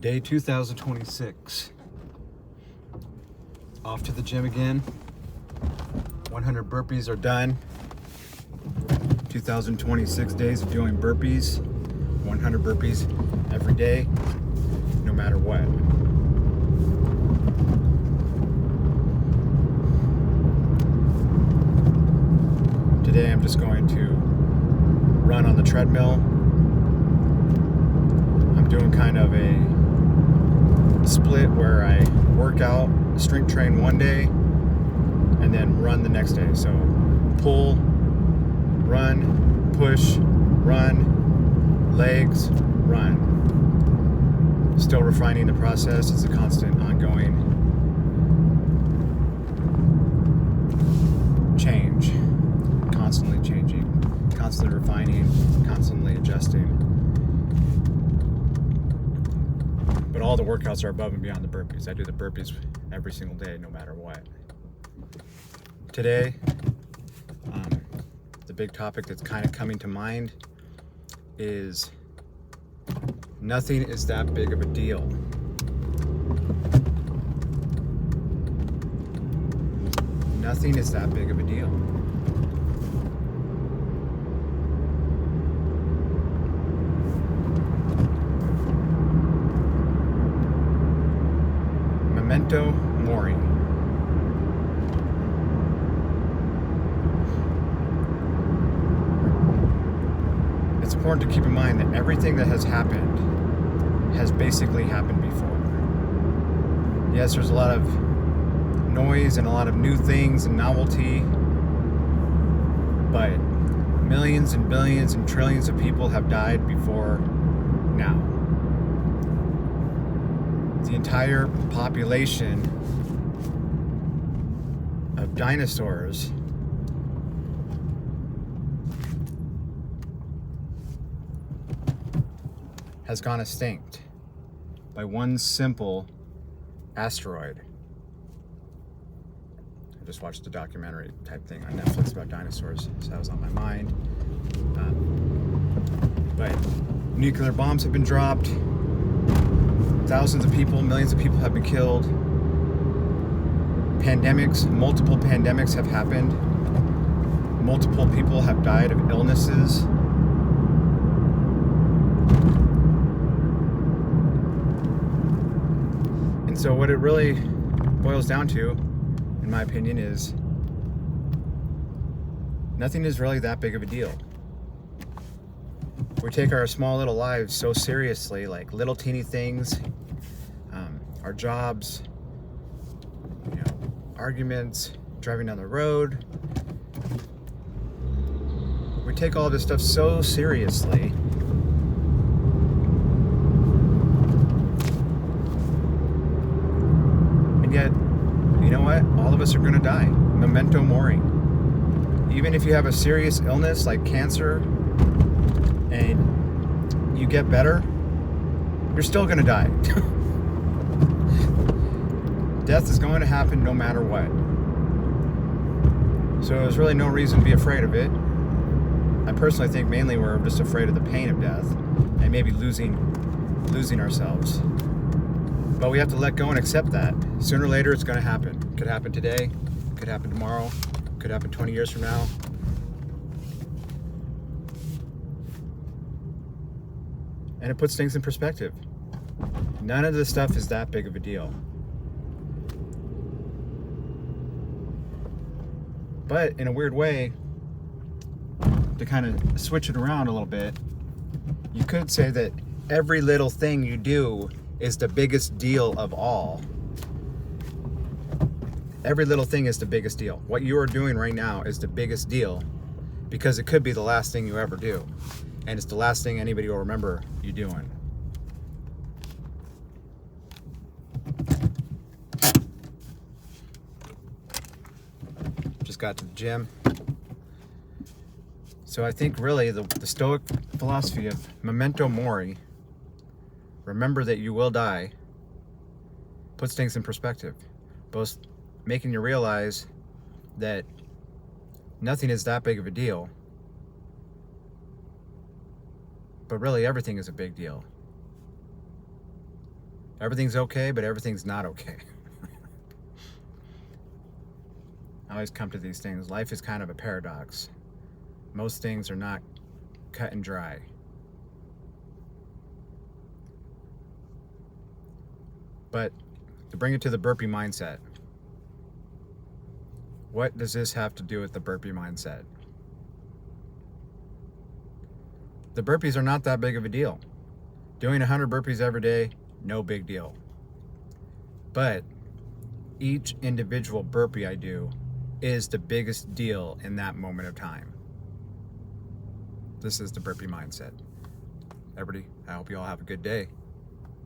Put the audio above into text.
Day 2026. Off to the gym again. 100 burpees are done. 2026 days of doing burpees. 100 burpees every day, no matter what. Today I'm just going to run on the treadmill. I'm doing kind of a split where I work out, strength train one day, and then run the next day. So pull, run, push, run, legs, run. Still refining the process. It's a constant, ongoing change. Constantly changing, constantly refining, constantly adjusting. But all the workouts are above and beyond the burpees. I do the burpees every single day, no matter what. Today, the big topic that's kind of coming to mind is nothing is that big of a deal. Nothing is that big of a deal. Memento Mori. It's important to keep in mind that everything that has happened has basically happened before. Yes, there's a lot of noise and a lot of new things and novelty, but millions and billions and trillions of people have died before now. The entire population of dinosaurs has gone extinct by one simple asteroid. I just watched a documentary type thing on Netflix about dinosaurs, so that was on my mind. But nuclear bombs have been dropped. Thousands of people, millions of people have been killed. Pandemics, multiple pandemics have happened. Multiple people have died of illnesses. And so what it really boils down to, in my opinion, is nothing is really that big of a deal. We take our small little lives so seriously, like little teeny things, our jobs, arguments, driving down the road. We take all this stuff so seriously. And yet, you know what? All of us are going to die. Memento Mori. Even if you have a serious illness like cancer and you get better, you're still going to die. Death is going to happen no matter what. So there's really no reason to be afraid of it. I personally think mainly we're just afraid of the pain of death and maybe losing ourselves. But we have to let go and accept that. Sooner or later it's going to happen. Could happen today, could happen tomorrow, could happen 20 years from now. And it puts things in perspective. None of this stuff is that big of a deal. But in a weird way, to kind of switch it around a little bit, you could say that every little thing you do is the biggest deal of all. Every little thing is the biggest deal. What you are doing right now is the biggest deal because it could be the last thing you ever do. And it's the last thing anybody will remember you doing. Just got to the gym. So I think really the Stoic philosophy of Memento Mori, remember that you will die, puts things in perspective. Both making you realize that nothing is that big of a deal, but really everything is a big deal. Everything's okay, but everything's not okay. I always come to these things. Life is kind of a paradox. Most things are not cut and dry. But to bring it to the burpee mindset, what does this have to do with the burpee mindset? The burpees are not that big of a deal. Doing 100 burpees every day, no big deal. But each individual burpee I do is the biggest deal in that moment of time. This is the burpee mindset. Everybody, I hope you all have a good day.